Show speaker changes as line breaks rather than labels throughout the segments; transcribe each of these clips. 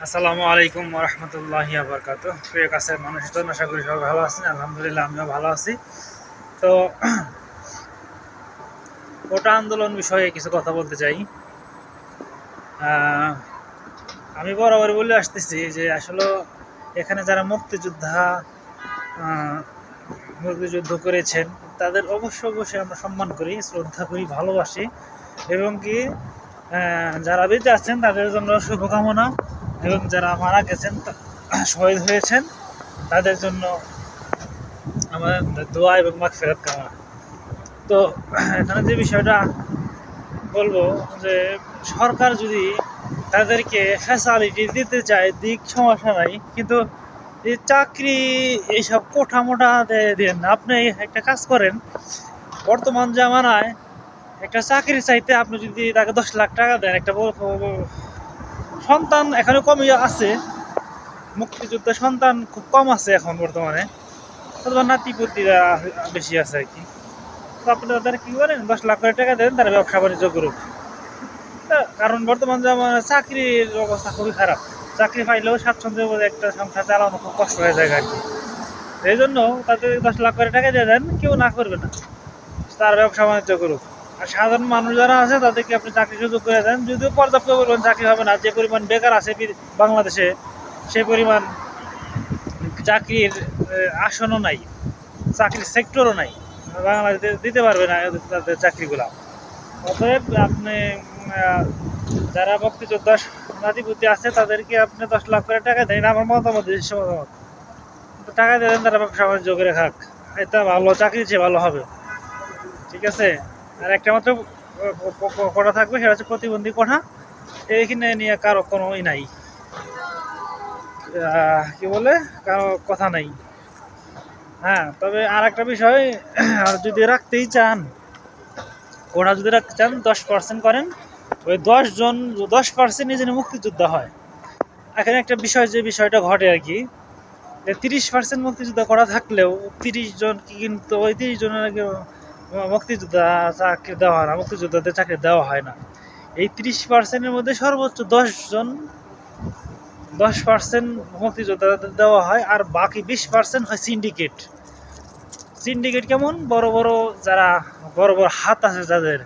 আসসালামু আলাইকুম রহমতুল্লাহি বারকাতুহ। প্রিয় কাছের মানুষজন, আশা করি সবাই ভালো আছেন। আলহামদুলিল্লাহ, আমিও ভালো আছি। তো কোটা আন্দোলন বিষয়ে কিছু কথা বলতে চাই। আহ, আমি বরাবর বলে আসতেছি যে আসলে এখানে যারা মুক্তিযুদ্ধ করেছেন তাদের অবশ্যই আমরা সম্মান করি, শ্রদ্ধা করি, ভালোবাসি। এবং কি যারা বেঁচে আছেন তাদের জন্য শুভকামনা, এবং যারা মারা গেছেন, শহীদ হয়েছেন, তাদের জন্য আমাদের দোয়া এবং মাগফিরাত কামনা। তো এখানে যে বিষয়টা বলবো, যে সরকার যদি তাদেরকে ফ্যাসিলিটি দিতে চায়, দিক, সমস্যা নাই, কিন্তু এই চাকরি, এইসব কোঠা মোটা দেন না। আপনি একটা কাজ করেন, বর্তমান জামানায় একটা চাকরি চাইতে আপনি যদি তাকে 10 লাখ টাকা দেন, একটা সন্তান এখানে কমই আছে, মুক্তিযুদ্ধের সন্তান খুব কম আছে এখন বর্তমানে, অথবা নাতিপুতিরা বেশি আছে আর কি। তো আপনি তাদের কি করেন, 10 লাখ করে টাকা দেন, তারা ব্যবসা বাণিজ্য করুক। কারণ বর্তমান জামানায় চাকরির অবস্থা খুবই খারাপ। চাকরি পাইলেও স্বাচ্ছন্দ্যের মধ্যে একটা সংসার চালানো খুব কষ্ট হয়ে যায় আর কি। এই জন্য তাদের 10 লাখ করে টাকা দিয়ে দেন, কেউ না করবে না, তার ব্যবসা বাণিজ্য করুক। আর সাধারণ মানুষ যারা আছে তাদেরকে আপনি চাকরি সুযোগ করে দেন, যদিও পর্যাপ্ত পরিমাণ চাকরি হবে না। যে পরিমাণ বেকার আছে বাংলাদেশে, সেই পরিমাণ চাকরির আসনও নাই, চাকরির সেক্টরও নাই। বাংলাদেশে দিতে পারবে না তাদের চাকরিগুলা। অতএব আপনি যারা মুক্তিযোদ্ধা নাতিপুতি আছে তাদেরকে আপনি 10 লাখ করে টাকা দেন, আমার মতামত, নিজস্ব মতামত। টাকা দেন, তারা ব্যবসা বাণিজ্য করে খাক, এটা ভালো, চাকরি চেয়ে ভালো হবে। ঠিক আছে। আর একটা মাত্র কোঠা থাকবে, সেটা হচ্ছে প্রতিবন্ধী কোঠা। এইখানে নিয়ে কারো কোনো নাই, কি বলে, কারো কথা নাই। হ্যাঁ, তবে আর একটা বিষয়, যদি রাখতেই চান, কোঠা যদি রাখতে চান, 10% করেন। ওই 10 জন, 10% যেন মুক্তিযোদ্ধা হয়। এখানে একটা বিষয়, যে বিষয়টা ঘটে আর কি, যে 30% মুক্তিযোদ্ধা করা থাকলেও 30 জন কি, কিন্তু ওই 30 জনের আগে মুক্তিযোদ্ধা চাকরি দেওয়া হয় না, মুক্তিযোদ্ধাদের চাকরি দেওয়া হয় না। এই 30%-এর মধ্যে সর্বোচ্চ 10% মুক্তিযোদ্ধাদের দেওয়া হয়, আর বাকি 20% হয় সিন্ডিকেট। সিন্ডিকেট কেমন, বড় বড় যারা, বড় বড় হাত আছে যাদের,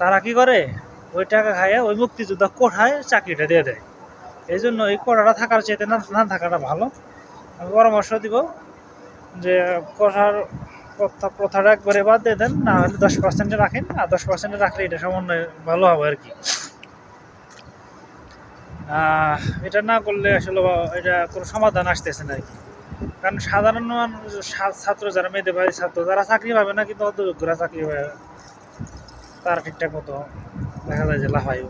তারা কি করে, ওই টাকা খাইয়ে ওই মুক্তিযোদ্ধা কোঠায় চাকরিটা দিয়ে দেয়। এই জন্য এই কোটাটা থাকার চাইতে না থাকাটা ভালো। আমি পরামর্শ দিব যে কোঠার প্রথাটা একবারে বাদ দিয়ে দেন, না হলে 10% রাখেন, আর 10% রাখলে এটা সমন্বয় ভালো হবে আর কি। এটা না করলে আসলে এটা কোনো সমাধান আসতেছে না আর কি। কারণ সাধারণ মানুষ, ছাত্র যারা, মেধাবী ছাত্র, তারা চাকরি পাবে না, কিন্তু অযোগ্যরা চাকরি পাবে, তারা ঠিকঠাক মতো দেখা যায় যে লাফাইব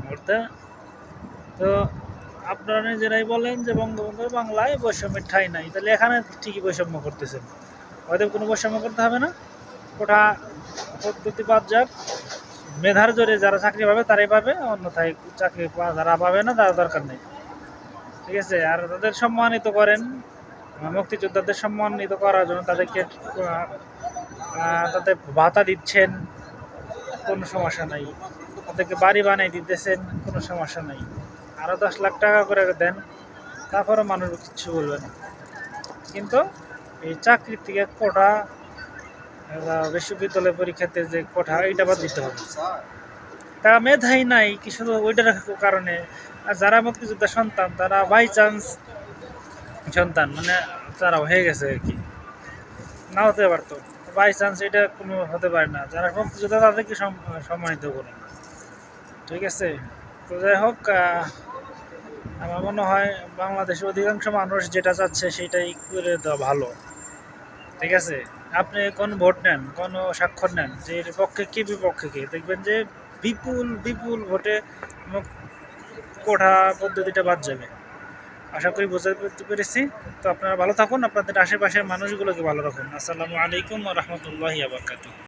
করতে। তো আপনারা নিজেরাই বলেন যে বঙ্গবন্ধুর বাংলায় বৈষম্যের ঠাঁই নাই, তাহলে এখানে ঠিকই বৈষম্য করতেছেন। হয়তো কোনো বৈষম্য করতে হবে না, কোটা পদ্ধতি বাদ যাক, মেধার জোরে যারা চাকরি পাবে তারাই পাবে, অন্যথায় চাকরি যারা পাবে না তারা দরকার নেই। ঠিক আছে। আর তাদের সম্মানিত করেন, মুক্তিযোদ্ধাদের সম্মানিত করার জন্য তাদেরকে তাদের ভাতা দিচ্ছেন, কোনো সমস্যা নাই। তাদেরকে বাড়ি বানিয়ে দিতেছেন, কোনো সমস্যা নাই। আরও 10 লাখ টাকা করে দেন, তারপরে মানুষ কিচ্ছু বলবে না। কিন্তু এই চাকরির থেকে কোটা, বিশ্ববিদ্যালয় পরীক্ষাতে যে কোটা, এটা বাদ দিতে হবে। তা মেধাই নাই কি শুধু ওইটার কারণে? আর যারা মুক্তিযোদ্ধার সন্তান, তারা বাই চান্স সন্তান, মানে তারা হয়ে গেছে আর কি, না হতে পারতো, বাই চান্স, এটা কোনো হতে পারে না। যারা মুক্তিযোদ্ধা তাদেরকে সম্মানিত করুন। ঠিক আছে। তো যাই হোক, আমার মনে হয় বাংলাদেশের অধিকাংশ মানুষ যেটা চাচ্ছে সেটাই করে দেওয়া ভালো। ঠিক আছে। আপনি কোন ভোট নেন, কোন স্বাক্ষর নেন, যে এর পক্ষে কি বিপক্ষে কি, দেখবেন যে বিপুল বিপুল ভোটে কোঠা পদ্ধতিটা বাদ যাবে। আশা করি বুঝতে পেরেছি। তো আপনারা ভালো থাকুন, আপনাদের আশেপাশের মানুষগুলোকে ভালো রাখুন। আসসালামু আলাইকুম ওয়া রাহমাতুল্লাহি ওয়া বারাকাতুহু।